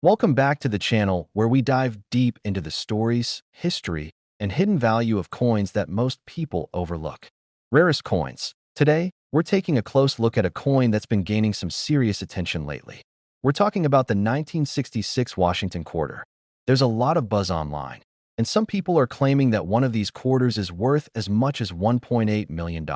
Welcome back to the channel where we dive deep into the stories, history, and hidden value of coins that most people overlook. Rarest coins. Today, we're taking a close look at a coin that's been gaining some serious attention lately. We're talking about the 1966 Washington quarter. There's a lot of buzz online, and some people are claiming that one of these quarters is worth as much as $1.8 million.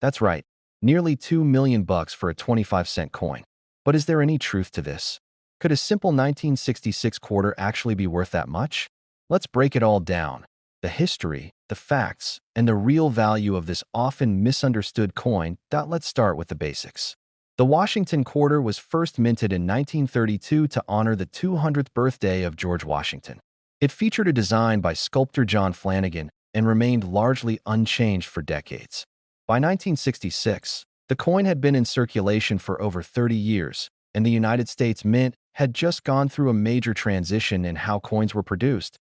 That's right, nearly $2 million for a 25-cent coin. But is there any truth to this? Could a simple 1966 quarter actually be worth that much? Let's break it all down. The history, the facts, and the real value of this often misunderstood coin. Let's start with the basics. The Washington quarter was first minted in 1932 to honor the 200th birthday of George Washington. It featured a design by sculptor John Flanagan and remained largely unchanged for decades. By 1966, the coin had been in circulation for over 30 years, and the United States Mint had just gone through a major transition in how coins were produced.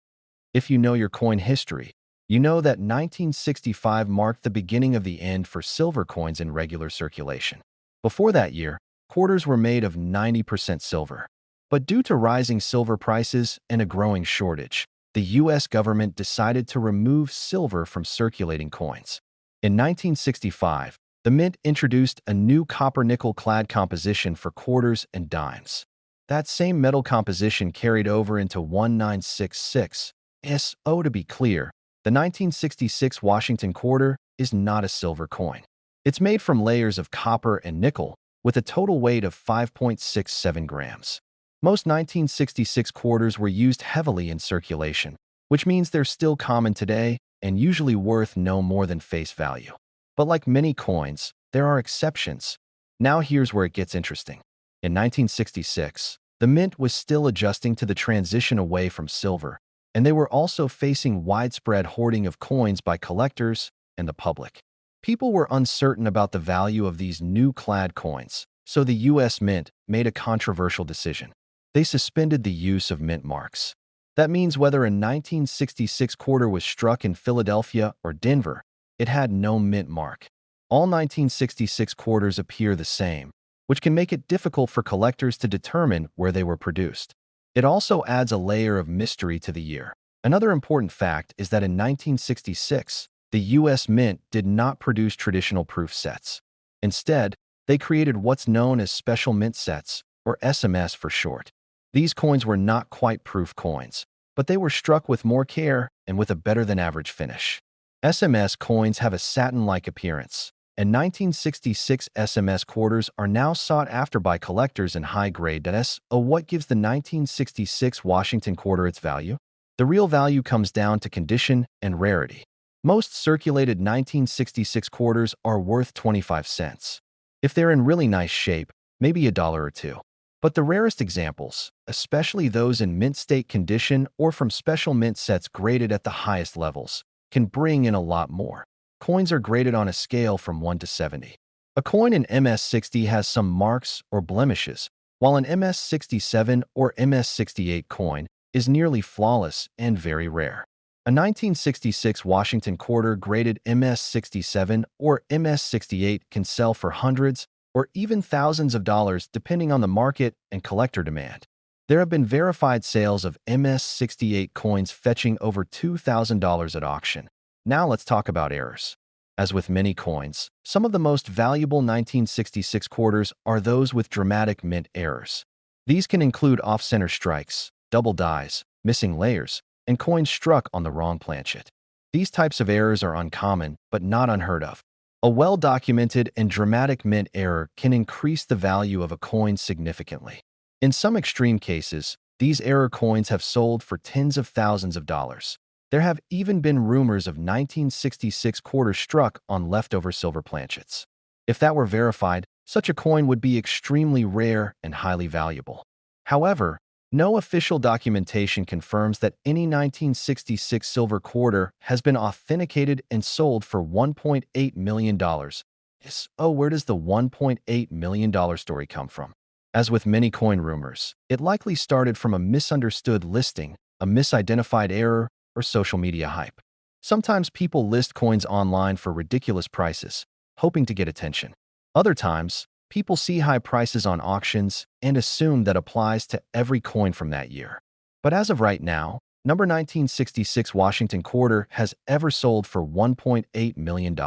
If you know your coin history, you know that 1965 marked the beginning of the end for silver coins in regular circulation. Before that year, quarters were made of 90% silver. But due to rising silver prices and a growing shortage, the U.S. government decided to remove silver from circulating coins. In 1965, the Mint introduced a new copper-nickel-clad composition for quarters and dimes. That same metal composition carried over into 1966. To be clear, the 1966 Washington quarter is not a silver coin. It's made from layers of copper and nickel, with a total weight of 5.67 grams. Most 1966 quarters were used heavily in circulation, which means they're still common today and usually worth no more than face value. But like many coins, there are exceptions. Now here's where it gets interesting. In 1966, the Mint was still adjusting to the transition away from silver, and they were also facing widespread hoarding of coins by collectors and the public. People were uncertain about the value of these new clad coins, so the U.S. Mint made a controversial decision. They suspended the use of mint marks. That means whether a 1966 quarter was struck in Philadelphia or Denver, it had no mint mark. All 1966 quarters appear the same, which can make it difficult for collectors to determine where they were produced. It also adds a layer of mystery to the year. Another important fact is that in 1966, the U.S. Mint did not produce traditional proof sets. Instead, they created what's known as special mint sets, or SMS for short. These coins were not quite proof coins, but they were struck with more care and with a better-than-average finish. SMS coins have a satin-like appearance, and 1966 SMS quarters are now sought after by collectors in high-grade. What gives the 1966 Washington quarter its value? The real value comes down to condition and rarity. Most circulated 1966 quarters are worth 25 cents. If they're in really nice shape, maybe a dollar or two. But the rarest examples, especially those in mint state condition or from special mint sets graded at the highest levels, can bring in a lot more. Coins are graded on a scale from 1 to 70. A coin in MS-60 has some marks or blemishes, while an MS-67 or MS-68 coin is nearly flawless and very rare. A 1966 Washington quarter graded MS-67 or MS-68 can sell for hundreds or even thousands of dollars depending on the market and collector demand. There have been verified sales of MS-68 coins fetching over $2,000 at auction. Now let's talk about errors. As with many coins, some of the most valuable 1966 quarters are those with dramatic mint errors. These can include off-center strikes, double dies, missing layers, and coins struck on the wrong planchet. These types of errors are uncommon, but not unheard of. A well-documented and dramatic mint error can increase the value of a coin significantly. In some extreme cases, these error coins have sold for tens of thousands of dollars. There have even been rumors of 1966 quarters struck on leftover silver planchets. If that were verified, such a coin would be extremely rare and highly valuable. However, no official documentation confirms that any 1966 silver quarter has been authenticated and sold for $1.8 million. Where does the $1.8 million story come from? As with many coin rumors, it likely started from a misunderstood listing, a misidentified error, or social media hype. Sometimes people list coins online for ridiculous prices, hoping to get attention. Other times, People see high prices on auctions and assume that applies to every coin from that year. But as of right now, number 1966 Washington quarter has ever sold for $1.8 million.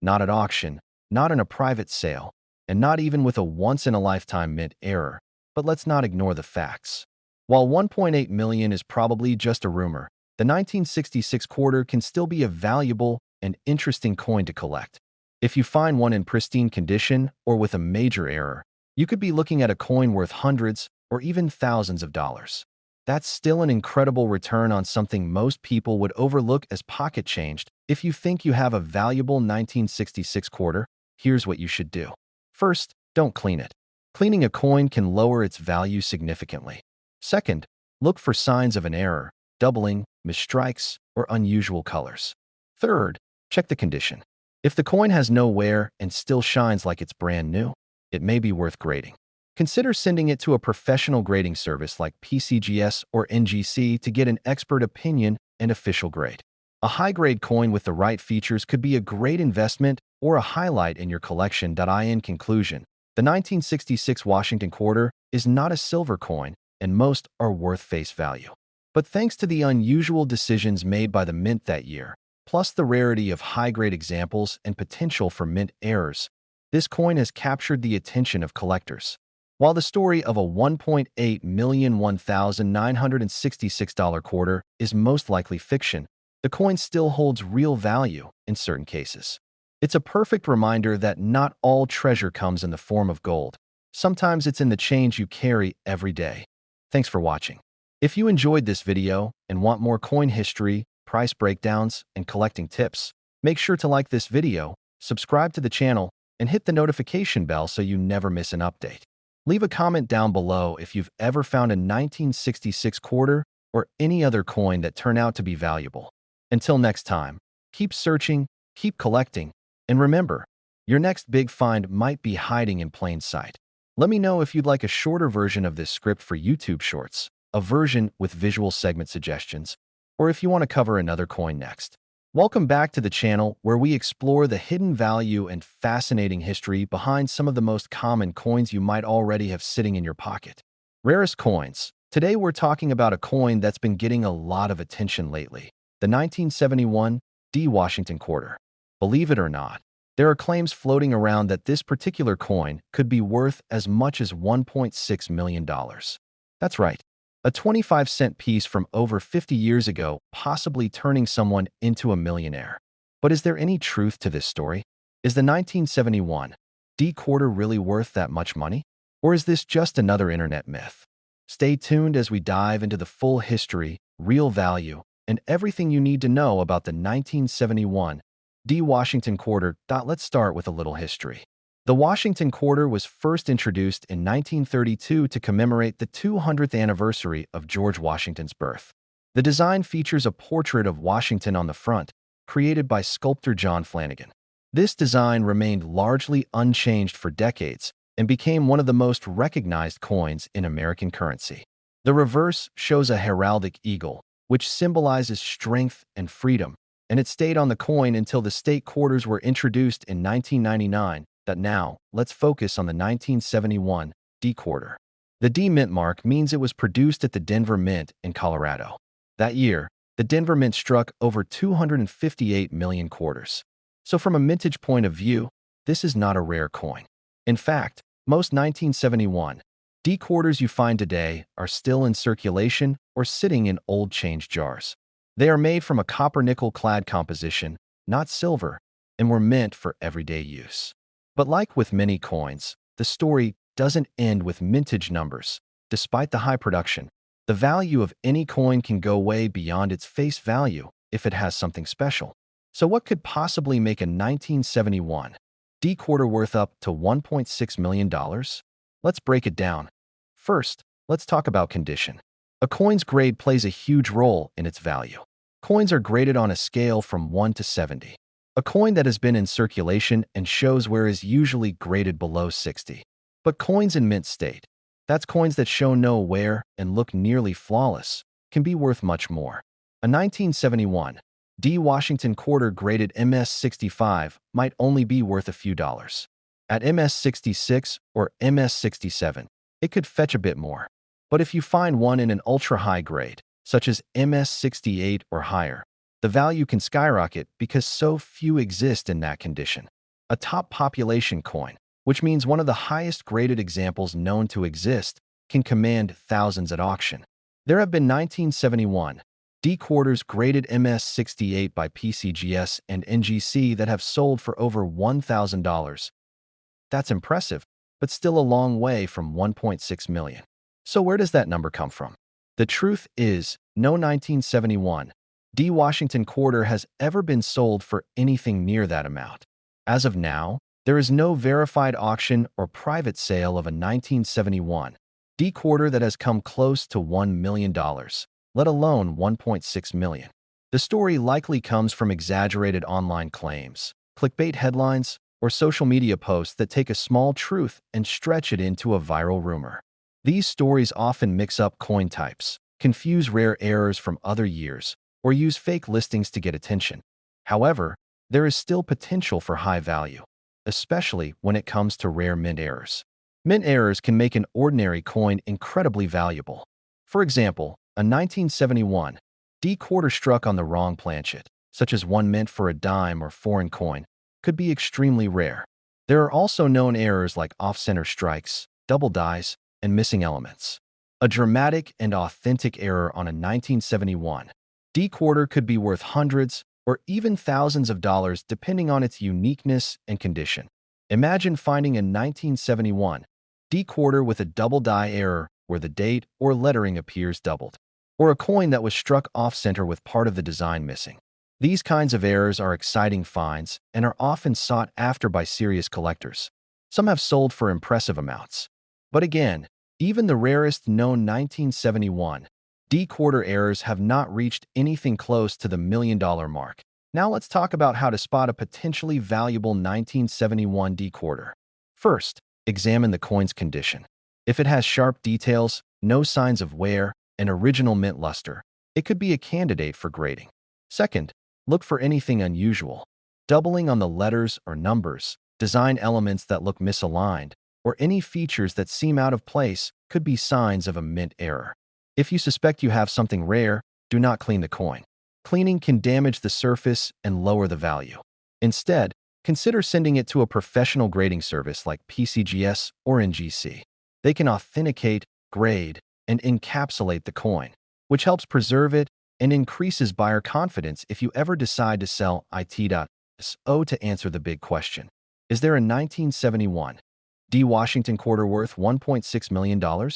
Not at auction, not in a private sale, and not even with a once-in-a-lifetime mint error. But let's not ignore the facts. While 1.8 million is probably just a rumor, the 1966 quarter can still be a valuable and interesting coin to collect. If you find one in pristine condition or with a major error, you could be looking at a coin worth hundreds or even thousands of dollars. That's still an incredible return on something most people would overlook as pocket changed. If you think you have a valuable 1966 quarter, here's what you should do. First, don't clean it. Cleaning a coin can lower its value significantly. Second, look for signs of an error, doubling, misstrikes, or unusual colors. Third, check the condition. If the coin has no wear and still shines like it's brand new, it may be worth grading. Consider sending it to a professional grading service like PCGS or NGC to get an expert opinion and official grade. A high-grade coin with the right features could be a great investment or a highlight in your collection. In conclusion, the 1966 Washington quarter is not a silver coin, and most are worth face value. But thanks to the unusual decisions made by the mint that year, plus the rarity of high-grade examples and potential for mint errors, this coin has captured the attention of collectors. While the story of a $1.8 million $1,966 quarter is most likely fiction, the coin still holds real value in certain cases. It's a perfect reminder that not all treasure comes in the form of gold. Sometimes it's in the change you carry every day. Thanks for watching. If you enjoyed this video and want more coin history, price breakdowns, and collecting tips, make sure to like this video, subscribe to the channel, and hit the notification bell so you never miss an update. Leave a comment down below if you've ever found a 1966 quarter or any other coin that turned out to be valuable. Until next time, keep searching, keep collecting, and remember, your next big find might be hiding in plain sight. Let me know if you'd like a shorter version of this script for YouTube Shorts, a version with visual segment suggestions, or if you want to cover another coin next. Welcome back to the channel where we explore the hidden value and fascinating history behind some of the most common coins you might already have sitting in your pocket. Rarest coins. Today we're talking about a coin that's been getting a lot of attention lately, the 1971 D Washington quarter. Believe it or not, there are claims floating around that this particular coin could be worth as much as $1.6 million. That's right. A 25-cent piece from over 50 years ago, possibly turning someone into a millionaire. But is there any truth to this story? Is the 1971 D quarter really worth that much money? Or is this just another internet myth? Stay tuned as we dive into the full history, real value, and everything you need to know about the 1971 D Washington quarter. Let's start with a little history. The Washington quarter was first introduced in 1932 to commemorate the 200th anniversary of George Washington's birth. The design features a portrait of Washington on the front, created by sculptor John Flanagan. This design remained largely unchanged for decades and became one of the most recognized coins in American currency. The reverse shows a heraldic eagle, which symbolizes strength and freedom, and it stayed on the coin until the state quarters were introduced in 1999. Now, let's focus on the 1971 D quarter. The D mint mark means it was produced at the Denver Mint in Colorado. That year, the Denver Mint struck over 258 million quarters. So from a mintage point of view, this is not a rare coin. In fact, most 1971 D quarters you find today are still in circulation or sitting in old change jars. They are made from a copper-nickel clad composition, not silver, and were meant for everyday use. But like with many coins, the story doesn't end with mintage numbers. Despite the high production, the value of any coin can go way beyond its face value if it has something special. So what could possibly make a 1971 D quarter worth up to $1.6 million? Let's break it down. First, let's talk about condition. A coin's grade plays a huge role in its value. Coins are graded on a scale from 1 to 70. A coin that has been in circulation and shows wear is usually graded below 60. But coins in mint state, that's coins that show no wear and look nearly flawless, can be worth much more. A 1971 D Washington quarter graded MS-65 might only be worth a few dollars. At MS66 or MS67, it could fetch a bit more. But if you find one in an ultra-high grade, such as MS68 or higher, the value can skyrocket because so few exist in that condition. A top population coin, which means one of the highest graded examples known to exist, can command thousands at auction. There have been 1971 D quarters graded MS68 by PCGS and NGC that have sold for over $1,000. That's impressive, but still a long way from 1.6 million. So where does that number come from? The truth is, no 1971 D Washington quarter has ever been sold for anything near that amount. As of now, there is no verified auction or private sale of a 1971 D quarter that has come close to $1 million, let alone 1.6 million. The story likely comes from exaggerated online claims, clickbait headlines, or social media posts that take a small truth and stretch it into a viral rumor. These stories often mix up coin types, confuse rare errors from other years, or use fake listings to get attention. However, there is still potential for high value, especially when it comes to rare mint errors. Mint errors can make an ordinary coin incredibly valuable. For example, a 1971 D quarter struck on the wrong planchet, such as one meant for a dime or foreign coin, could be extremely rare. There are also known errors like off-center strikes, double dies, and missing elements. A dramatic and authentic error on a 1971 D quarter could be worth hundreds or even thousands of dollars depending on its uniqueness and condition. Imagine finding a 1971 D quarter with a double die error where the date or lettering appears doubled, or a coin that was struck off-center with part of the design missing. These kinds of errors are exciting finds and are often sought after by serious collectors. Some have sold for impressive amounts. But again, even the rarest known 1971 D quarter errors have not reached anything close to the $1 million mark. Now let's talk about how to spot a potentially valuable 1971 D quarter. First, examine the coin's condition. If it has sharp details, no signs of wear, and original mint luster, it could be a candidate for grading. Second, look for anything unusual. Doubling on the letters or numbers, design elements that look misaligned, or any features that seem out of place could be signs of a mint error. If you suspect you have something rare, do not clean the coin. Cleaning can damage the surface and lower the value. Instead, consider sending it to a professional grading service like PCGS or NGC. They can authenticate, grade, and encapsulate the coin, which helps preserve it and increases buyer confidence if you ever decide to sell it. To answer the big question, is there a 1971 D Washington quarter worth $1.6 million?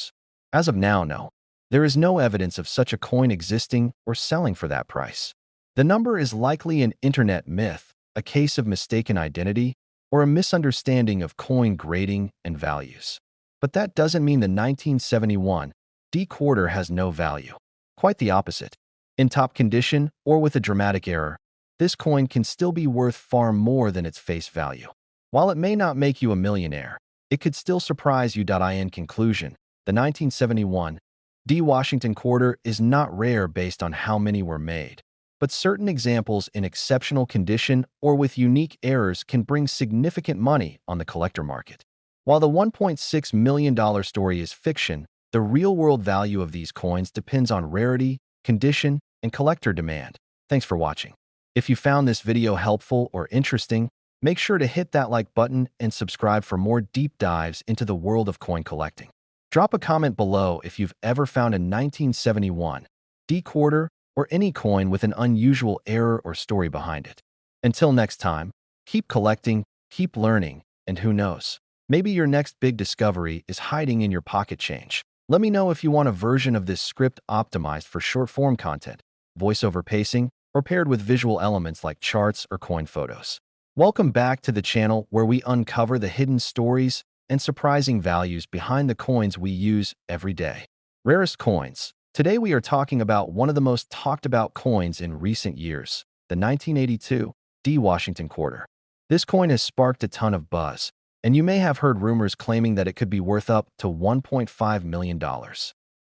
As of now, no. There is no evidence of such a coin existing or selling for that price. The number is likely an internet myth, a case of mistaken identity, or a misunderstanding of coin grading and values. But that doesn't mean the 1971 D quarter has no value. Quite the opposite. In top condition or with a dramatic error, this coin can still be worth far more than its face value. While it may not make you a millionaire, it could still surprise you. In conclusion, the 1971 D Washington quarter is not rare based on how many were made, but certain examples in exceptional condition or with unique errors can bring significant money on the collector market. While the $1.6 million story is fiction, the real-world value of these coins depends on rarity, condition, and collector demand. Thanks for watching. If you found this video helpful or interesting, make sure to hit that like button and subscribe for more deep dives into the world of coin collecting. Drop a comment below if you've ever found a 1971 D quarter or any coin with an unusual error or story behind it. Until next time, keep collecting, keep learning, and who knows, maybe your next big discovery is hiding in your pocket change. Let me know if you want a version of this script optimized for short-form content, voiceover pacing, or paired with visual elements like charts or coin photos. Welcome back to the channel where we uncover the hidden stories and surprising values behind the coins we use every day. Rarest coins. Today we are talking about one of the most talked about coins in recent years, the 1982 D Washington quarter. This coin has sparked a ton of buzz, and you may have heard rumors claiming that it could be worth up to $1.5 million.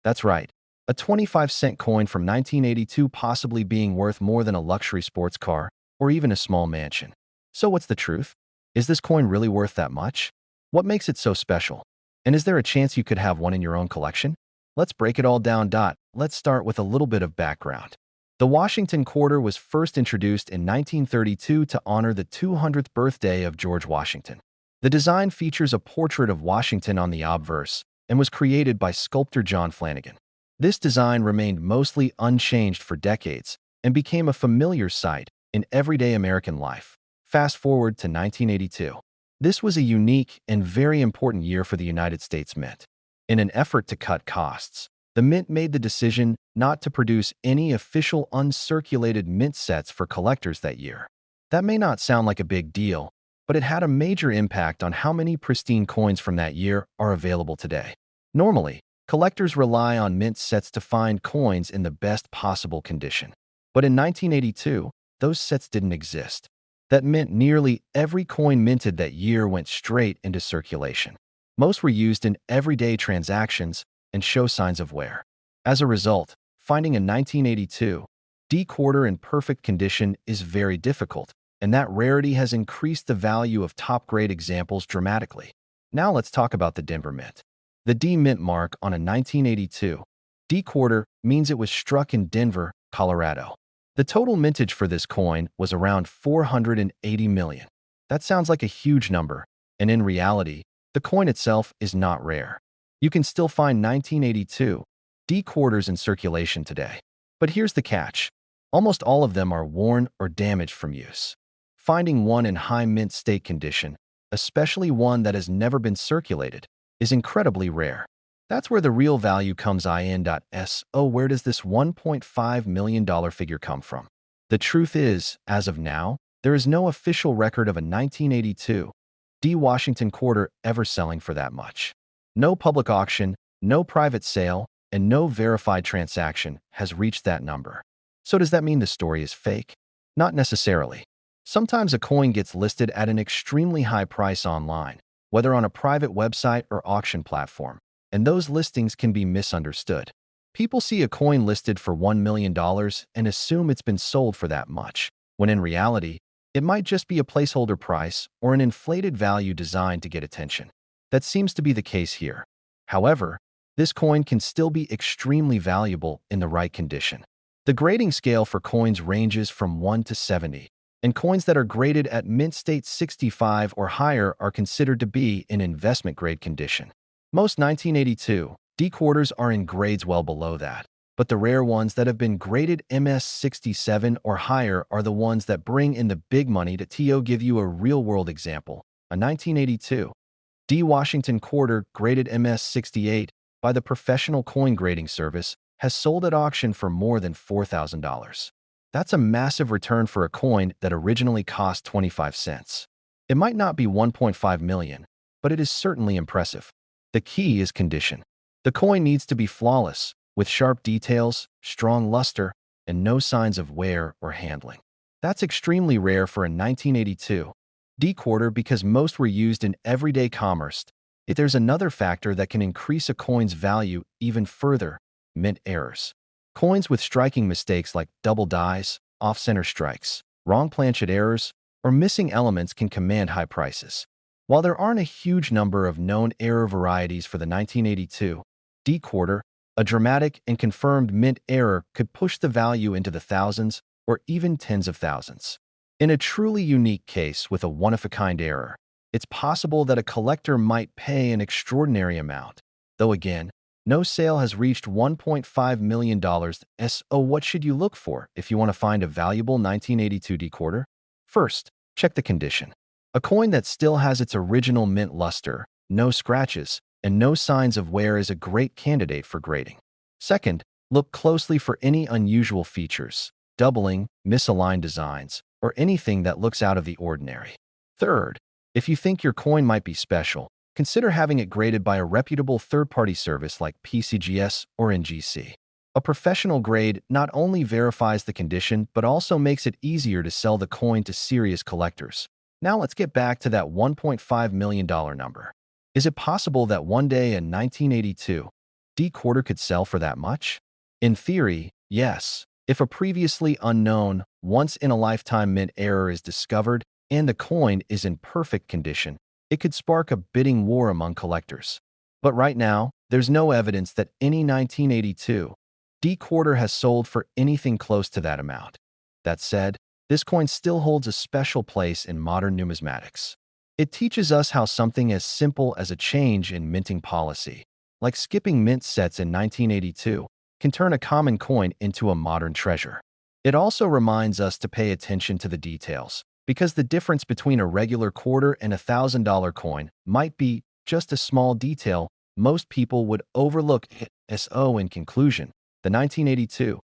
That's right, a 25-cent coin from 1982 possibly being worth more than a luxury sports car or even a small mansion. So what's the truth? Is this coin really worth that much? What makes it so special? And is there a chance you could have one in your own collection? Let's break it all down. Let's start with a little bit of background. The Washington quarter was first introduced in 1932 to honor the 200th birthday of George Washington. The design features a portrait of Washington on the obverse and was created by sculptor John Flanagan. This design remained mostly unchanged for decades and became a familiar sight in everyday American life. Fast forward to 1982. This was a unique and very important year for the United States Mint. In an effort to cut costs, the Mint made the decision not to produce any official uncirculated mint sets for collectors that year. That may not sound like a big deal, but it had a major impact on how many pristine coins from that year are available today. Normally, collectors rely on mint sets to find coins in the best possible condition. But in 1982, those sets didn't exist. That meant nearly every coin minted that year went straight into circulation. Most were used in everyday transactions and show signs of wear. As a result, finding a 1982 D quarter in perfect condition is very difficult, and that rarity has increased the value of top-grade examples dramatically. Now let's talk about the Denver Mint. The D Mint mark on a 1982 D quarter means it was struck in Denver, Colorado. The total mintage for this coin was around 480 million. That sounds like a huge number, and in reality, the coin itself is not rare. You can still find 1982 D quarters in circulation today. But here's the catch. Almost all of them are worn or damaged from use. Finding one in high mint state condition, especially one that has never been circulated, is incredibly rare. That's where the real value comes in. Where does this $1.5 million figure come from? The truth is, as of now, there is no official record of a 1982 D Washington quarter ever selling for that much. No public auction, no private sale, and no verified transaction has reached that number. So does that mean the story is fake? Not necessarily. Sometimes a coin gets listed at an extremely high price online, whether on a private website or auction platform, and those listings can be misunderstood. People see a coin listed for $1 million and assume it's been sold for that much, when in reality, it might just be a placeholder price or an inflated value designed to get attention. That seems to be the case here. However, this coin can still be extremely valuable in the right condition. The grading scale for coins ranges from 1 to 70, and coins that are graded at mint state 65 or higher are considered to be in investment-grade condition. Most 1982 D quarters are in grades well below that, but the rare ones that have been graded MS 67 or higher are the ones that bring in the big money. To give you a real-world example, a 1982 D Washington quarter graded MS 68 by the Professional Coin Grading Service has sold at auction for more than $4,000. That's a massive return for a coin that originally cost 25 cents. It might not be 1.5 million, but it is certainly impressive. The key is condition. The coin needs to be flawless, with sharp details, strong luster, and no signs of wear or handling. That's extremely rare for a 1982 D quarter because most were used in everyday commerce. If there's another factor that can increase a coin's value even further, mint errors. Coins with striking mistakes like double dies, off-center strikes, wrong planchet errors, or missing elements can command high prices. While there aren't a huge number of known error varieties for the 1982 D quarter, a dramatic and confirmed mint error could push the value into the thousands or even tens of thousands. In a truly unique case with a one-of-a-kind error, it's possible that a collector might pay an extraordinary amount, though again, no sale has reached $1.5 million. What should you look for if you want to find a valuable 1982 D quarter? First, check the condition. A coin that still has its original mint luster, no scratches, and no signs of wear is a great candidate for grading. Second, look closely for any unusual features, doubling, misaligned designs, or anything that looks out of the ordinary. Third, if you think your coin might be special, consider having it graded by a reputable third-party service like PCGS or NGC. A professional grade not only verifies the condition but also makes it easier to sell the coin to serious collectors. Now let's get back to that $1.5 million number. Is it possible that one day a 1982 D quarter could sell for that much? In theory, yes. If a previously unknown, once-in-a-lifetime mint error is discovered and the coin is in perfect condition, it could spark a bidding war among collectors. But right now, there's no evidence that any 1982 D quarter has sold for anything close to that amount. That said, this coin still holds a special place in modern numismatics. It teaches us how something as simple as a change in minting policy, like skipping mint sets in 1982, can turn a common coin into a modern treasure. It also reminds us to pay attention to the details, because the difference between a regular quarter and a $1,000 coin might be just a small detail most people would overlook. So in conclusion, the 1982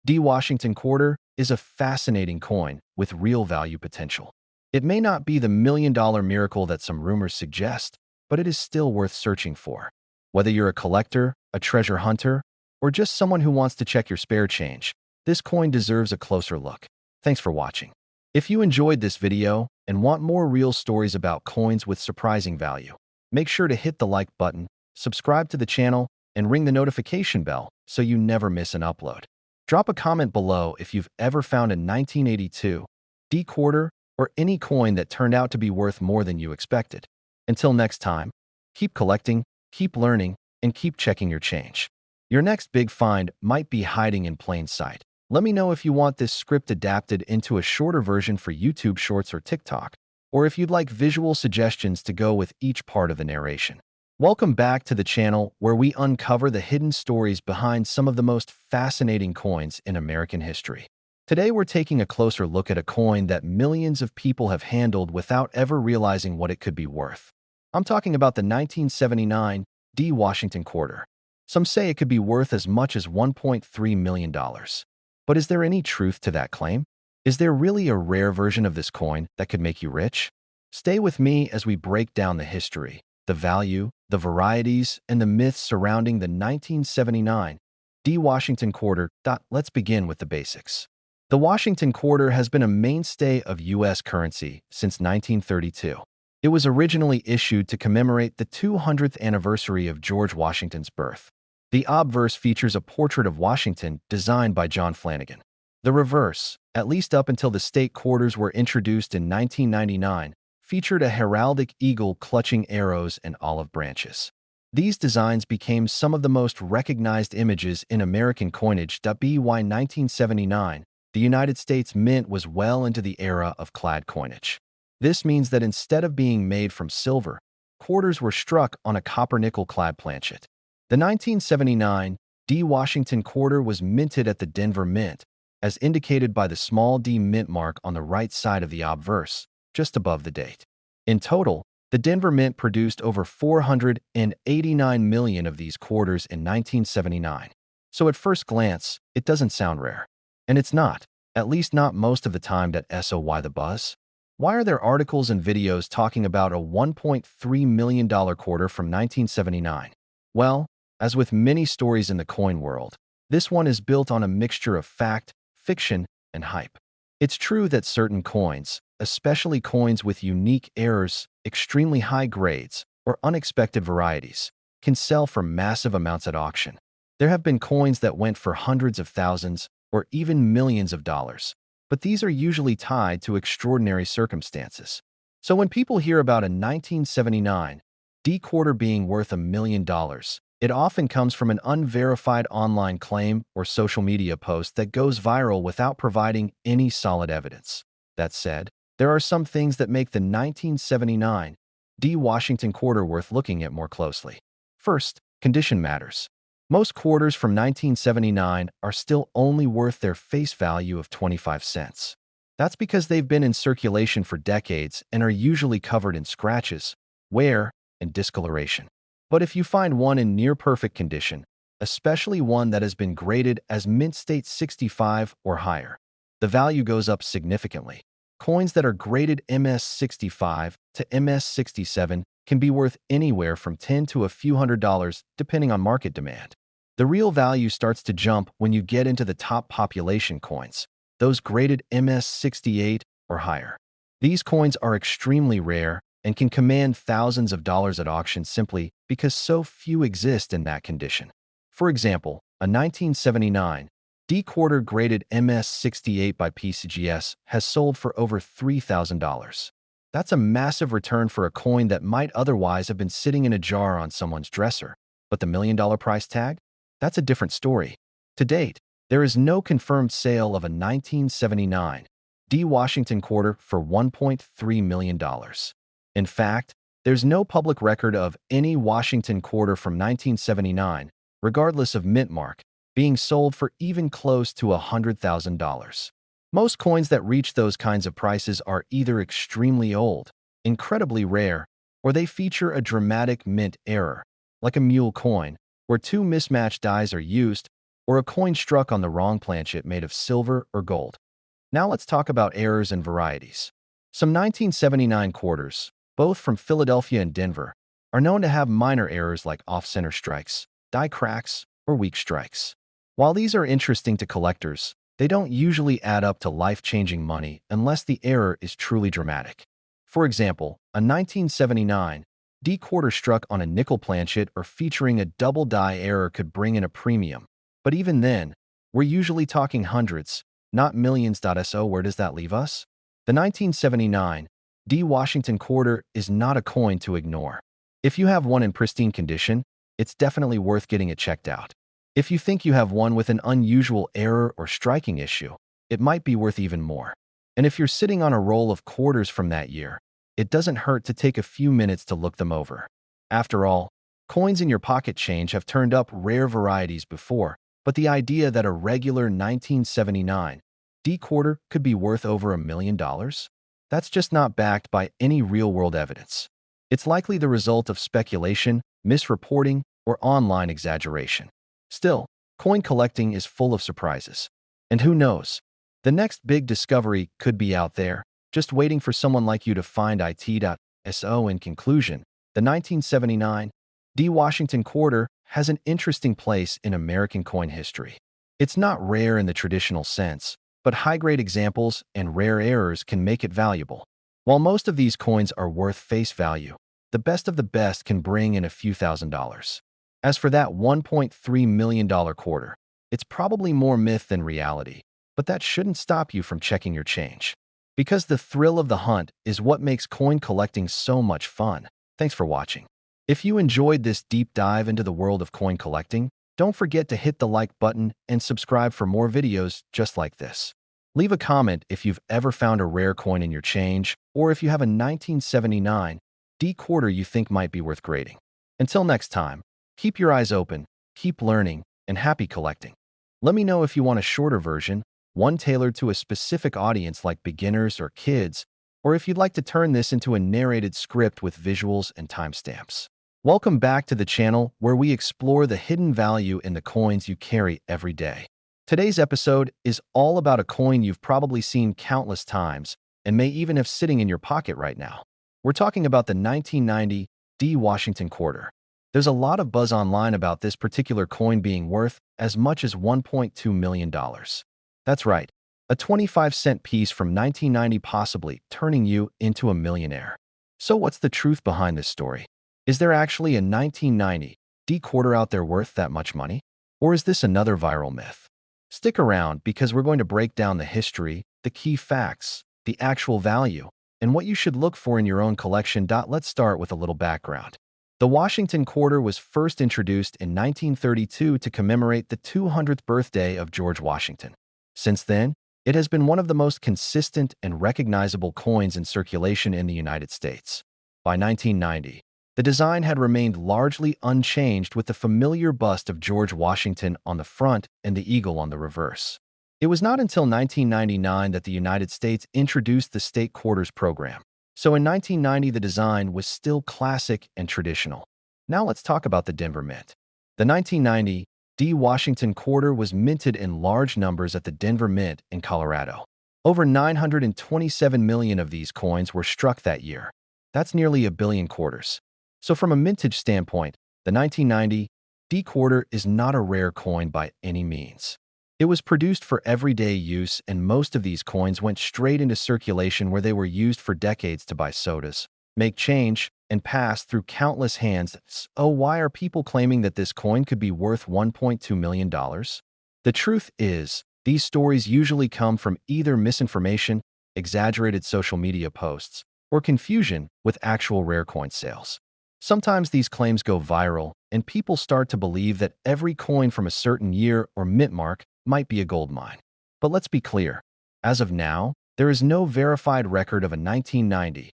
D Washington quarter is a fascinating coin with real value potential. It may not be the $1,000,000 miracle that some rumors suggest, but it is still worth searching for. Whether you're a collector, a treasure hunter, or just someone who wants to check your spare change, this coin deserves a closer look. Thanks for watching. If you enjoyed this video and want more real stories about coins with surprising value, make sure to hit the like button, subscribe to the channel, and ring the notification bell so you never miss an upload. Drop a comment below if you've ever found a 1982 D quarter or any coin that turned out to be worth more than you expected. Until next time, keep collecting, keep learning, and keep checking your change. Your next big find might be hiding in plain sight. Let me know if you want this script adapted into a shorter version for YouTube Shorts or TikTok, or if you'd like visual suggestions to go with each part of the narration. Welcome back to the channel where we uncover the hidden stories behind some of the most fascinating coins in American history. Today we're taking a closer look at a coin that millions of people have handled without ever realizing what it could be worth. I'm talking about the 1979 D Washington quarter. Some say it could be worth as much as $1.3 million. But is there any truth to that claim? Is there really a rare version of this coin that could make you rich? Stay with me as we break down the history, the value, the varieties, and the myths surrounding the 1979 D Washington quarter. Let's begin with the basics. The Washington quarter has been a mainstay of U.S. currency since 1932. It was originally issued to commemorate the 200th anniversary of George Washington's birth. The obverse features a portrait of Washington designed by John Flanagan. The reverse, at least up until the state quarters were introduced in 1999, featured a heraldic eagle clutching arrows and olive branches. These designs became some of the most recognized images in American coinage. By 1979, the United States Mint was well into the era of clad coinage. This means that instead of being made from silver, quarters were struck on a copper-nickel clad planchet. The 1979 D Washington quarter was minted at the Denver Mint, as indicated by the small d mint mark on the right side of the obverse, just above the date. In total, the Denver Mint produced over 489 million of these quarters in 1979. So at first glance, it doesn't sound rare. And it's not, at least not most of the time. So why the buzz? Why are there articles and videos talking about a $1.3 million quarter from 1979? Well, as with many stories in the coin world, this one is built on a mixture of fact, fiction, and hype. It's true that certain coins, especially coins with unique errors, extremely high grades, or unexpected varieties, can sell for massive amounts at auction. There have been coins that went for hundreds of thousands or even millions of dollars, but these are usually tied to extraordinary circumstances. So when people hear about a 1979 D quarter being worth $1 million, it often comes from an unverified online claim or social media post that goes viral without providing any solid evidence. That said, there are some things that make the 1979 D Washington quarter worth looking at more closely. First, condition matters. Most quarters from 1979 are still only worth their face value of 25 cents. That's because they've been in circulation for decades and are usually covered in scratches, wear, and discoloration. But if you find one in near-perfect condition, especially one that has been graded as mint state 65 or higher, the value goes up significantly. Coins that are graded MS65 to MS67 can be worth anywhere from $10 to a few $100s, depending on market demand. The real value starts to jump when you get into the top population coins, those graded MS68 or higher. These coins are extremely rare and can command thousands of dollars at auction simply because so few exist in that condition. For example, a 1979 D D-quarter graded MS68 by PCGS has sold for over $3,000. That's a massive return for a coin that might otherwise have been sitting in a jar on someone's dresser. But the $1 million price tag? That's a different story. To date, there is no confirmed sale of a 1979 D Washington quarter for $1.3 million. In fact, there's no public record of any Washington quarter from 1979, regardless of mint mark, being sold for even close to $100,000. Most coins that reach those kinds of prices are either extremely old, incredibly rare, or they feature a dramatic mint error, like a mule coin, where two mismatched dies are used, or a coin struck on the wrong planchet made of silver or gold. Now let's talk about errors and varieties. Some 1979 quarters, both from Philadelphia and Denver, are known to have minor errors like off-center strikes, die cracks, or weak strikes. While these are interesting to collectors, they don't usually add up to life-changing money unless the error is truly dramatic. For example, a 1979 D quarter struck on a nickel planchet or featuring a double die error could bring in a premium. But even then, we're usually talking hundreds, not millions. So where does that leave us? The 1979 D Washington quarter is not a coin to ignore. If you have one in pristine condition, it's definitely worth getting it checked out. If you think you have one with an unusual error or striking issue, it might be worth even more. And if you're sitting on a roll of quarters from that year, it doesn't hurt to take a few minutes to look them over. After all, coins in your pocket change have turned up rare varieties before, but the idea that a regular 1979 D quarter could be worth over $1 million? That's just not backed by any real-world evidence. It's likely the result of speculation, misreporting, or online exaggeration. Still, coin collecting is full of surprises. And who knows? The next big discovery could be out there, just waiting for someone like you to find it. So in conclusion, the 1979 D Washington quarter has an interesting place in American coin history. It's not rare in the traditional sense, but high-grade examples and rare errors can make it valuable. While most of these coins are worth face value, the best of the best can bring in a few $1,000s. As for that $1.3 million quarter, it's probably more myth than reality, but that shouldn't stop you from checking your change. Because the thrill of the hunt is what makes coin collecting so much fun. Thanks for watching. If you enjoyed this deep dive into the world of coin collecting, don't forget to hit the like button and subscribe for more videos just like this. Leave a comment if you've ever found a rare coin in your change, or if you have a 1979 D quarter you think might be worth grading. Until next time, keep your eyes open, keep learning, and happy collecting. Let me know if you want a shorter version, one tailored to a specific audience like beginners or kids, or if you'd like to turn this into a narrated script with visuals and timestamps. Welcome back to the channel where we explore the hidden value in the coins you carry every day. Today's episode is all about a coin you've probably seen countless times and may even have sitting in your pocket right now. We're talking about the 1990 D Washington quarter. There's a lot of buzz online about this particular coin being worth as much as $1.2 million. That's right, a 25-cent piece from 1990 possibly turning you into a millionaire. So what's the truth behind this story? Is there actually a 1990 D quarter out there worth that much money? Or is this another viral myth? Stick around because we're going to break down the history, the key facts, the actual value, and what you should look for in your own collection. Let's start with a little background. The Washington quarter was first introduced in 1932 to commemorate the 200th birthday of George Washington. Since then, it has been one of the most consistent and recognizable coins in circulation in the United States. By 1990, the design had remained largely unchanged with the familiar bust of George Washington on the front and the eagle on the reverse. It was not until 1999 that the United States introduced the state quarters program. So in 1990, the design was still classic and traditional. Now let's talk about the Denver Mint. The 1990 D Washington quarter was minted in large numbers at the Denver Mint in Colorado. Over 927 million of these coins were struck that year. That's nearly 1 billion quarters. So from a mintage standpoint, the 1990 D quarter is not a rare coin by any means. It was produced for everyday use, and most of these coins went straight into circulation where they were used for decades to buy sodas, make change, and pass through countless hands. So why are people claiming that this coin could be worth $1.2 million? The truth is, these stories usually come from either misinformation, exaggerated social media posts, or confusion with actual rare coin sales. Sometimes these claims go viral, and people start to believe that every coin from a certain year or mint mark might be a gold mine. But let's be clear. As of now, there is no verified record of a 1990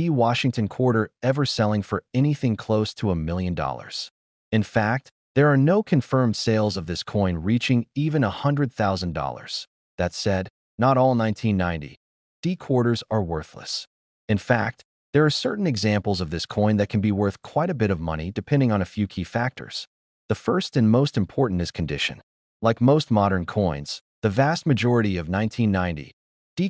Washington quarter ever selling for anything close to $1 million. In fact, there are no confirmed sales of this coin reaching even $100,000. That said, not all 1990 quarters are worthless. In fact, there are certain examples of this coin that can be worth quite a bit of money depending on a few key factors. The first and most important is condition. Like most modern coins, the vast majority of 1990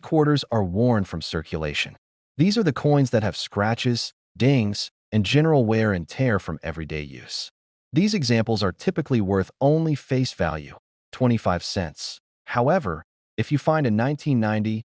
quarters are worn from circulation. These are the coins that have scratches, dings, and general wear and tear from everyday use. These examples are typically worth only face value, 25 cents. However, if you find a 1990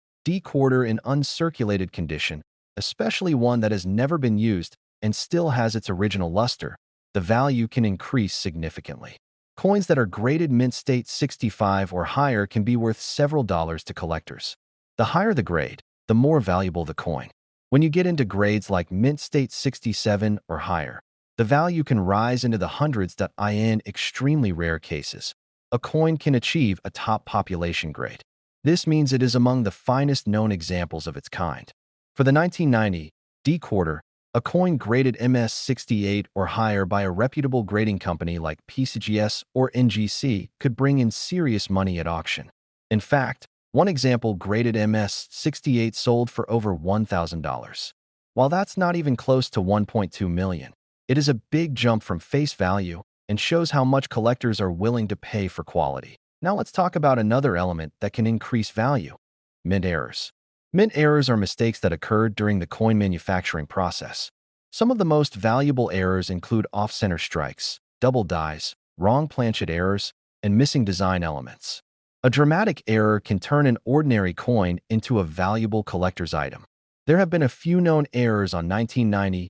quarter in uncirculated condition, especially one that has never been used and still has its original luster, the value can increase significantly. Coins that are graded mint state 65 or higher can be worth several dollars to collectors. The higher the grade, the more valuable the coin. When you get into grades like mint state 67 or higher, the value can rise into the hundreds. In extremely rare cases, a coin can achieve a top population grade. This means it is among the finest known examples of its kind. For the 1990 quarter, a coin graded MS 68 or higher by a reputable grading company like PCGS or NGC could bring in serious money at auction. In fact, one example graded MS 68 sold for over $1,000. While that's not even close to 1.2 million, it is a big jump from face value and shows how much collectors are willing to pay for quality. Now let's talk about another element that can increase value: mint errors. Mint errors are mistakes that occurred during the coin manufacturing process. Some of the most valuable errors include off-center strikes, double dies, wrong planchet errors, and missing design elements. A dramatic error can turn an ordinary coin into a valuable collector's item. There have been a few known errors on 1990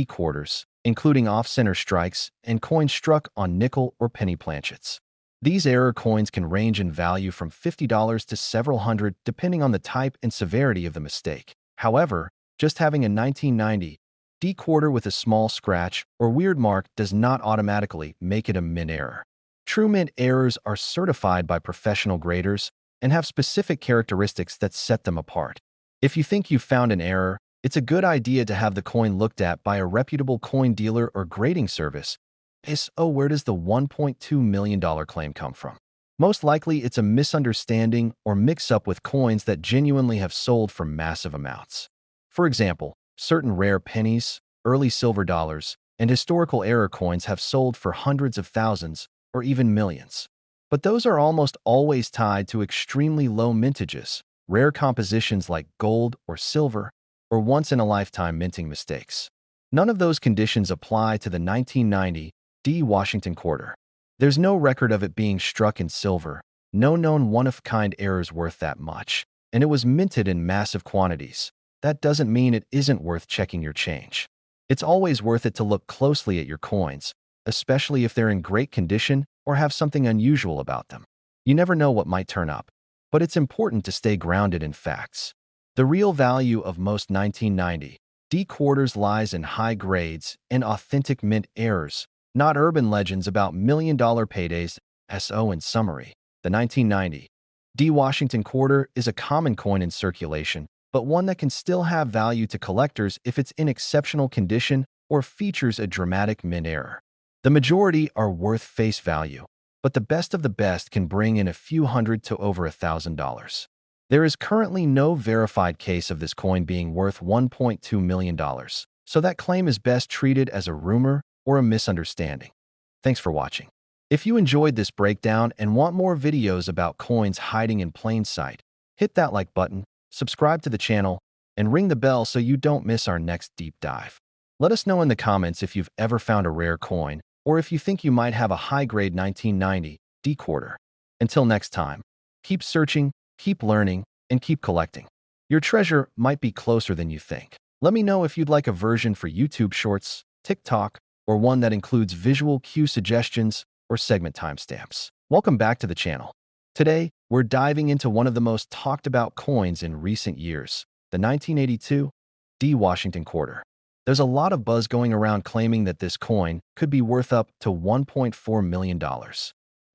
quarters, including off-center strikes and coins struck on nickel or penny planchets. These error coins can range in value from $50 to several hundred depending on the type and severity of the mistake. However, just having a 1990 quarter with a small scratch or weird mark does not automatically make it a mint error. True mint errors are certified by professional graders and have specific characteristics that set them apart. If you think you've found an error, it's a good idea to have the coin looked at by a reputable coin dealer or grading service. Where does the $1.2 million claim come from? Most likely it's a misunderstanding or mix-up with coins that genuinely have sold for massive amounts. For example, certain rare pennies, early silver dollars, and historical error coins have sold for hundreds of thousands or even millions. But those are almost always tied to extremely low mintages, rare compositions like gold or silver, or once-in-a-lifetime minting mistakes. None of those conditions apply to the 1990 Washington quarter. There's no record of it being struck in silver, no known one-of-kind errors worth that much, and it was minted in massive quantities. That doesn't mean it isn't worth checking your change. It's always worth it to look closely at your coins, especially if they're in great condition or have something unusual about them. You never know what might turn up, but it's important to stay grounded in facts. The real value of most 1990 quarters lies in high grades and authentic mint errors, not urban legends about million-dollar paydays. In summary, the 1990 Washington quarter is a common coin in circulation, but one that can still have value to collectors if it's in exceptional condition or features a dramatic mint error. The majority are worth face value, but the best of the best can bring in a few hundred to over $1,000. There is currently no verified case of this coin being worth $1.2 million, so that claim is best treated as a rumor or a misunderstanding. Thanks for watching. If you enjoyed this breakdown and want more videos about coins hiding in plain sight, hit that like button, subscribe to the channel, and ring the bell so you don't miss our next deep dive. Let us know in the comments if you've ever found a rare coin, or if you think you might have a high-grade 1990 quarter. Until next time, keep searching, keep learning, and keep collecting. Your treasure might be closer than you think. Let me know if you'd like a version for YouTube Shorts, TikTok, or one that includes visual cue suggestions or segment timestamps. Welcome back to the channel. Today, we're diving into one of the most talked about coins in recent years, the 1982 D Washington quarter. There's a lot of buzz going around claiming that this coin could be worth up to $1.4 million.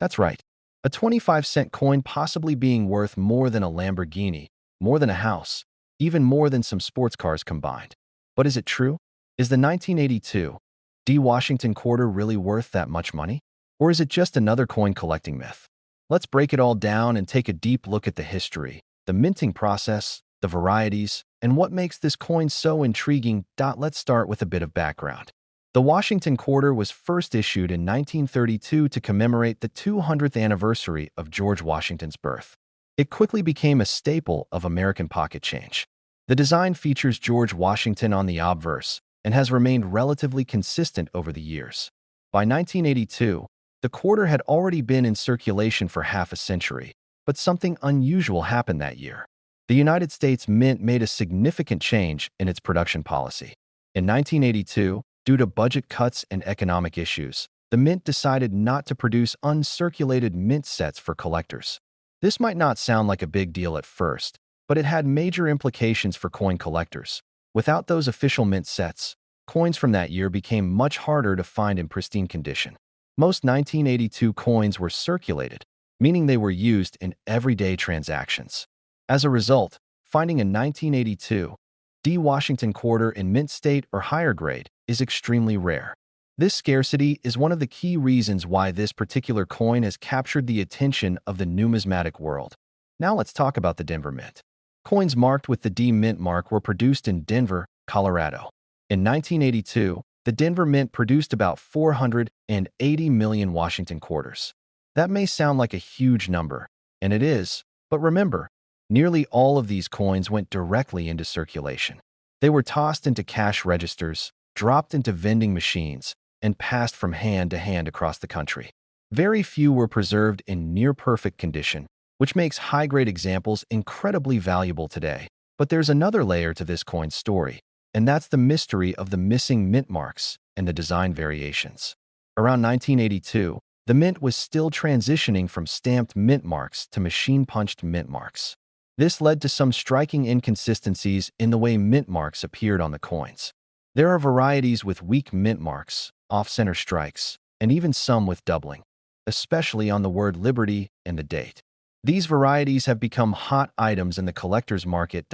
That's right, a 25-cent coin possibly being worth more than a Lamborghini, more than a house, even more than some sports cars combined. But is it true? Is the 1982 D Washington quarter really worth that much money? Or is it just another coin collecting myth? Let's break it all down and take a deep look at the history, the minting process, the varieties, and what makes this coin so intriguing. Let's start with a bit of background. The Washington quarter was first issued in 1932 to commemorate the 200th anniversary of George Washington's birth. It quickly became a staple of American pocket change. The design features George Washington on the obverse and has remained relatively consistent over the years. By 1982, the quarter had already been in circulation for half a century, but something unusual happened that year. The United States Mint made a significant change in its production policy. In 1982, due to budget cuts and economic issues, the Mint decided not to produce uncirculated mint sets for collectors. This might not sound like a big deal at first, but it had major implications for coin collectors. Without those official mint sets, coins from that year became much harder to find in pristine condition. Most 1982 coins were circulated, meaning they were used in everyday transactions. As a result, finding a 1982 D Washington quarter in mint state or higher grade is extremely rare. This scarcity is one of the key reasons why this particular coin has captured the attention of the numismatic world. Now let's talk about the Denver Mint. Coins marked with the D Mint mark were produced in Denver, Colorado. In 1982, the Denver Mint produced about 480 million Washington quarters. That may sound like a huge number, and it is, but remember, nearly all of these coins went directly into circulation. They were tossed into cash registers, dropped into vending machines, and passed from hand to hand across the country. Very few were preserved in near-perfect condition, which makes high-grade examples incredibly valuable today. But there's another layer to this coin's story, and that's the mystery of the missing mint marks and the design variations. Around 1982, the mint was still transitioning from stamped mint marks to machine-punched mint marks. This led to some striking inconsistencies in the way mint marks appeared on the coins. There are varieties with weak mint marks, off-center strikes, and even some with doubling, especially on the word Liberty and the date. These varieties have become hot items in the collector's market.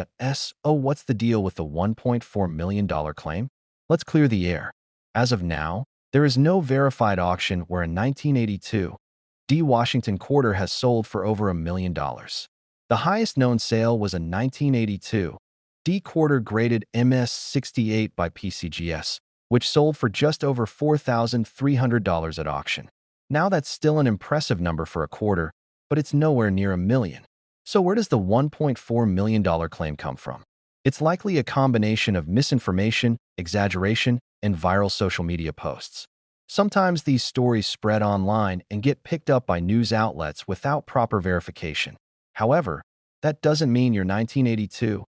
Oh, what's the deal with the $1.4 million claim? Let's clear the air. As of now, there is no verified auction where a 1982 D Washington quarter has sold for over $1 million. The highest known sale was a 1982 D quarter graded MS-68 by PCGS, which sold for just over $4,300 at auction. Now that's still an impressive number for a quarter, but it's nowhere near $1 million. So where does the $1.4 million claim come from? It's likely a combination of misinformation, exaggeration, and viral social media posts. Sometimes these stories spread online and get picked up by news outlets without proper verification. However, that doesn't mean your 1982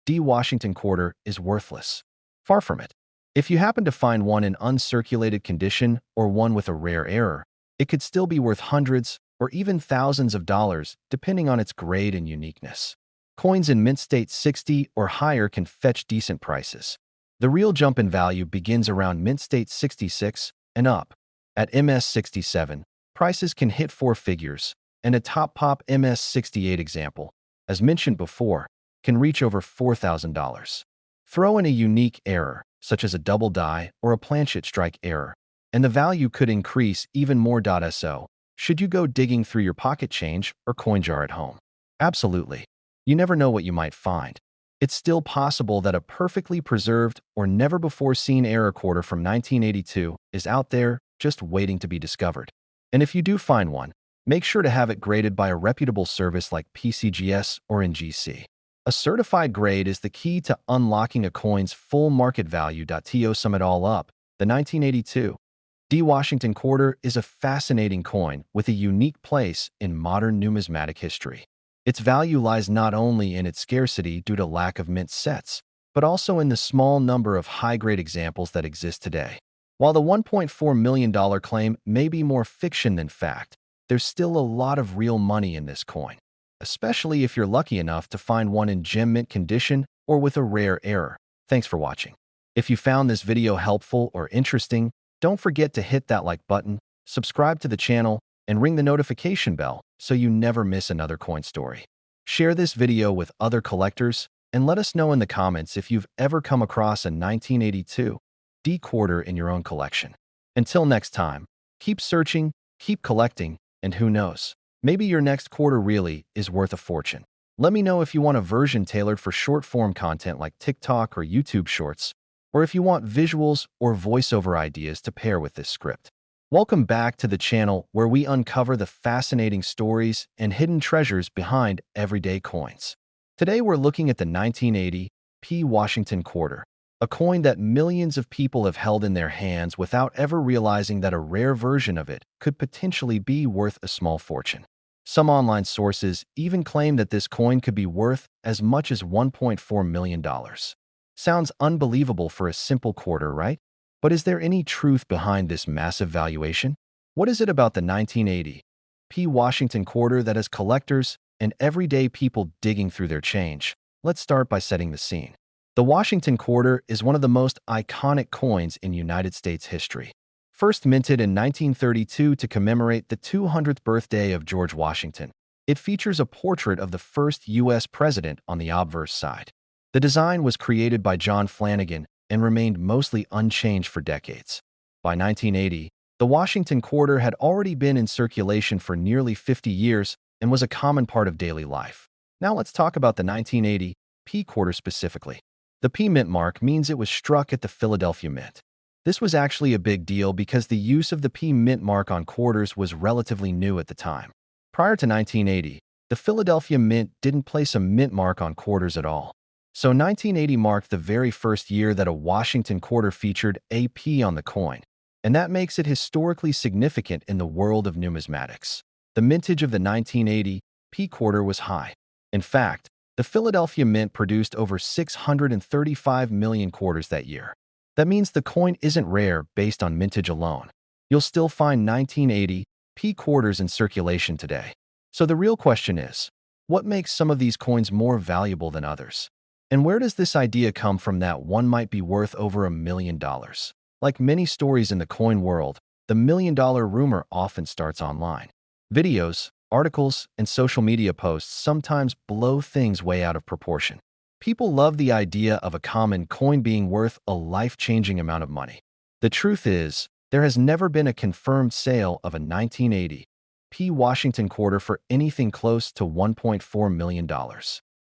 D Washington quarter is worthless. Far from it. If you happen to find one in uncirculated condition or one with a rare error, it could still be worth hundreds or even thousands of dollars, depending on its grade and uniqueness. Coins in mint state 60 or higher can fetch decent prices. The real jump in value begins around mint state 66 and up. At MS-67, prices can hit four figures, and a top pop MS-68 example, as mentioned before, can reach over $4,000. Throw in a unique error, such as a double die or a planchet strike error, and the value could increase even more. So, should you go digging through your pocket change or coin jar at home? Absolutely. You never know what you might find. It's still possible that a perfectly preserved or never-before-seen error quarter from 1982 is out there just waiting to be discovered. And if you do find one, make sure to have it graded by a reputable service like PCGS or NGC. A certified grade is the key to unlocking a coin's full market value. To sum it all up, the 1982 D Washington quarter is a fascinating coin with a unique place in modern numismatic history. Its value lies not only in its scarcity due to lack of mint sets, but also in the small number of high-grade examples that exist today. While the $1.4 million claim may be more fiction than fact, there's still a lot of real money in this coin, especially if you're lucky enough to find one in gem mint condition or with a rare error. Thanks for watching. If you found this video helpful or interesting, don't forget to hit that like button, subscribe to the channel, and ring the notification bell so you never miss another coin story. Share this video with other collectors and let us know in the comments if you've ever come across a 1982 D quarter in your own collection. Until next time, keep searching, keep collecting, and who knows, maybe your next quarter really is worth a fortune. Let me know if you want a version tailored for short-form content like TikTok or YouTube Shorts, or if you want visuals or voiceover ideas to pair with this script. Welcome back to the channel where we uncover the fascinating stories and hidden treasures behind everyday coins. Today we're looking at the 1980 P. Washington quarter, a coin that millions of people have held in their hands without ever realizing that a rare version of it could potentially be worth a small fortune. Some online sources even claim that this coin could be worth as much as $1.4 million. Sounds unbelievable for a simple quarter, right? But is there any truth behind this massive valuation? What is it about the 1980 P. Washington quarter that has collectors and everyday people digging through their change? Let's start by setting the scene. The Washington quarter is one of the most iconic coins in United States history. First minted in 1932 to commemorate the 200th birthday of George Washington, it features a portrait of the first U.S. president on the obverse side. The design was created by John Flanagan and remained mostly unchanged for decades. By 1980, the Washington quarter had already been in circulation for nearly 50 years and was a common part of daily life. Now let's talk about the 1980 P quarter specifically. The P mint mark means it was struck at the Philadelphia Mint. This was actually a big deal because the use of the P mint mark on quarters was relatively new at the time. Prior to 1980, the Philadelphia Mint didn't place a mint mark on quarters at all. So 1980 marked the very first year that a Washington quarter featured a P on the coin, and that makes it historically significant in the world of numismatics. The mintage of the 1980 P quarter was high. In fact, the Philadelphia Mint produced over 635 million quarters that year. That means the coin isn't rare based on mintage alone. You'll still find 1980 P quarters in circulation today. So the real question is, what makes some of these coins more valuable than others? And where does this idea come from that one might be worth over $1 million? Like many stories in the coin world, the $1 million rumor often starts online. Videos, articles, and social media posts sometimes blow things way out of proportion. People love the idea of a common coin being worth a life-changing amount of money. The truth is, there has never been a confirmed sale of a 1980 P. Washington quarter for anything close to $1.4 million.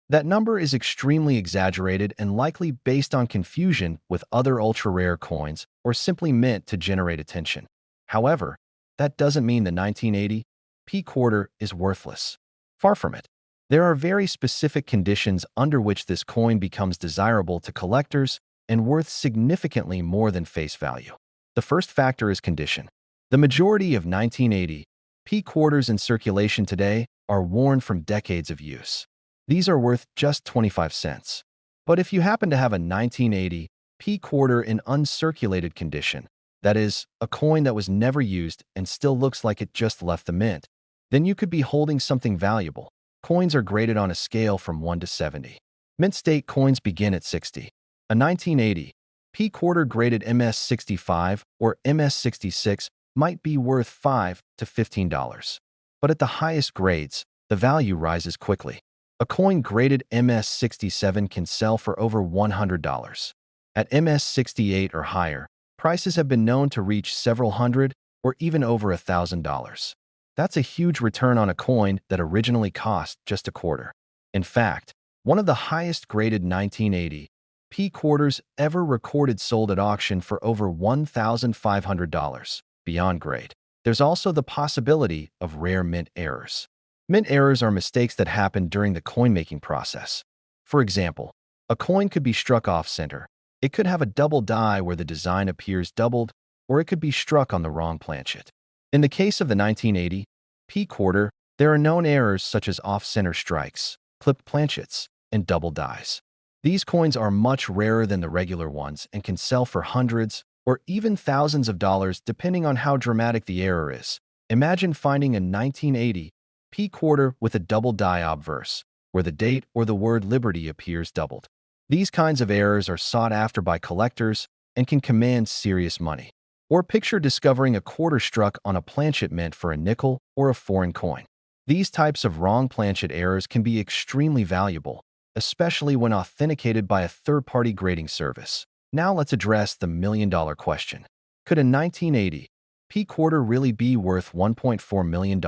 That number is extremely exaggerated and likely based on confusion with other ultra-rare coins or simply meant to generate attention. However, that doesn't mean the 1980 P quarter is worthless. Far from it. There are very specific conditions under which this coin becomes desirable to collectors and worth significantly more than face value. The first factor is condition. The majority of 1980 P quarters in circulation today are worn from decades of use. These are worth just 25 cents. But if you happen to have a 1980 P quarter in uncirculated condition, that is, a coin that was never used and still looks like it just left the mint, then you could be holding something valuable. Coins are graded on a scale from 1 to 70. Mint state coins begin at 60. A 1980 P quarter graded MS65 or MS66 might be worth $5 to $15. But at the highest grades, the value rises quickly. A coin graded MS67 can sell for over $100. At MS68 or higher, prices have been known to reach several hundred or even over $1,000. That's a huge return on a coin that originally cost just a quarter. In fact, one of the highest graded 1980 P quarters ever recorded sold at auction for over $1,500 beyond grade. There's also the possibility of rare mint errors. Mint errors are mistakes that happen during the coin-making process. For example, a coin could be struck off-center. It could have a double die where the design appears doubled, or it could be struck on the wrong planchet. In the case of the 1980 P quarter, there are known errors such as off-center strikes, clipped planchets, and double dies. These coins are much rarer than the regular ones and can sell for hundreds or even thousands of dollars depending on how dramatic the error is Imagine finding a 1980 P quarter with a double die obverse, where the date or the word liberty appears doubled. These kinds of errors are sought after by collectors and can command serious money. Or picture discovering a quarter struck on a planchet meant for a nickel or a foreign coin. These types of wrong planchet errors can be extremely valuable, especially when authenticated by a third-party grading service. Now let's address the million-dollar question. Could a 1980 P quarter really be worth $1.4 million?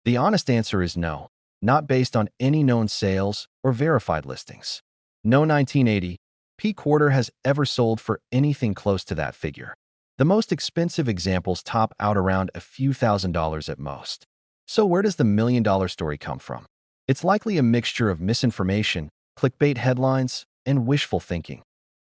The honest answer is no, not based on any known sales or verified listings. No 1980 P quarter has ever sold for anything close to that figure. The most expensive examples top out around a few $1,000s at most. So where does the million-dollar story come from? It's likely a mixture of misinformation, clickbait headlines, and wishful thinking.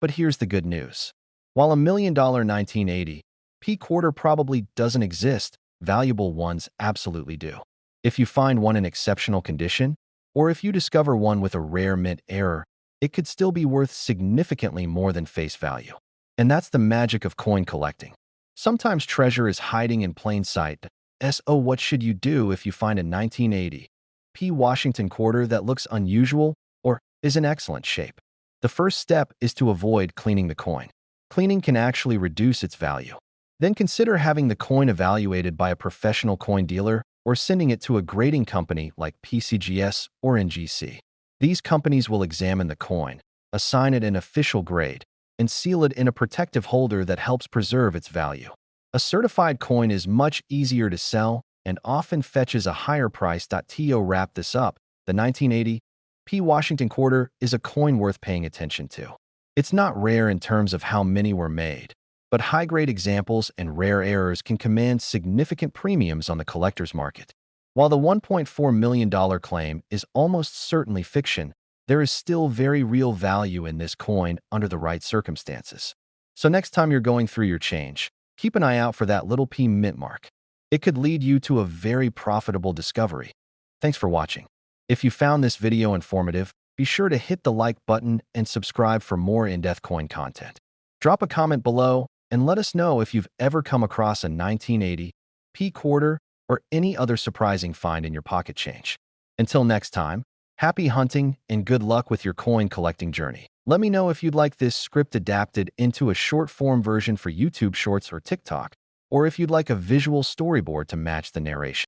But here's the good news. While a million-dollar 1980 P quarter probably doesn't exist, valuable ones absolutely do. If you find one in exceptional condition, or if you discover one with a rare mint error, it could still be worth significantly more than face value. And that's the magic of coin collecting. Sometimes treasure is hiding in plain sight. So what should you do if you find a 1980 P Washington quarter that looks unusual or is in excellent shape? The first step is to avoid cleaning the coin. Cleaning can actually reduce its value. Then consider having the coin evaluated by a professional coin dealer or sending it to a grading company like PCGS or NGC. These companies will examine the coin, assign it an official grade, and seal it in a protective holder that helps preserve its value. A certified coin is much easier to sell and often fetches a higher price. To wrap this up, the 1980 P Washington quarter is a coin worth paying attention to. It's not rare in terms of how many were made, but high-grade examples and rare errors can command significant premiums on the collector's market. While the $1.4 million claim is almost certainly fiction, there is still very real value in this coin under the right circumstances. So next time you're going through your change, keep an eye out for that little P mint mark. It could lead you to a very profitable discovery. Thanks for watching. If you found this video informative, be sure to hit the like button and subscribe for more in-depth coin content. Drop a comment below and let us know if you've ever come across a 1980 P quarter or any other surprising find in your pocket change. Until next time, happy hunting and good luck with your coin collecting journey. Let me know if you'd like this script adapted into a short-form version for YouTube Shorts or TikTok, or if you'd like a visual storyboard to match the narration.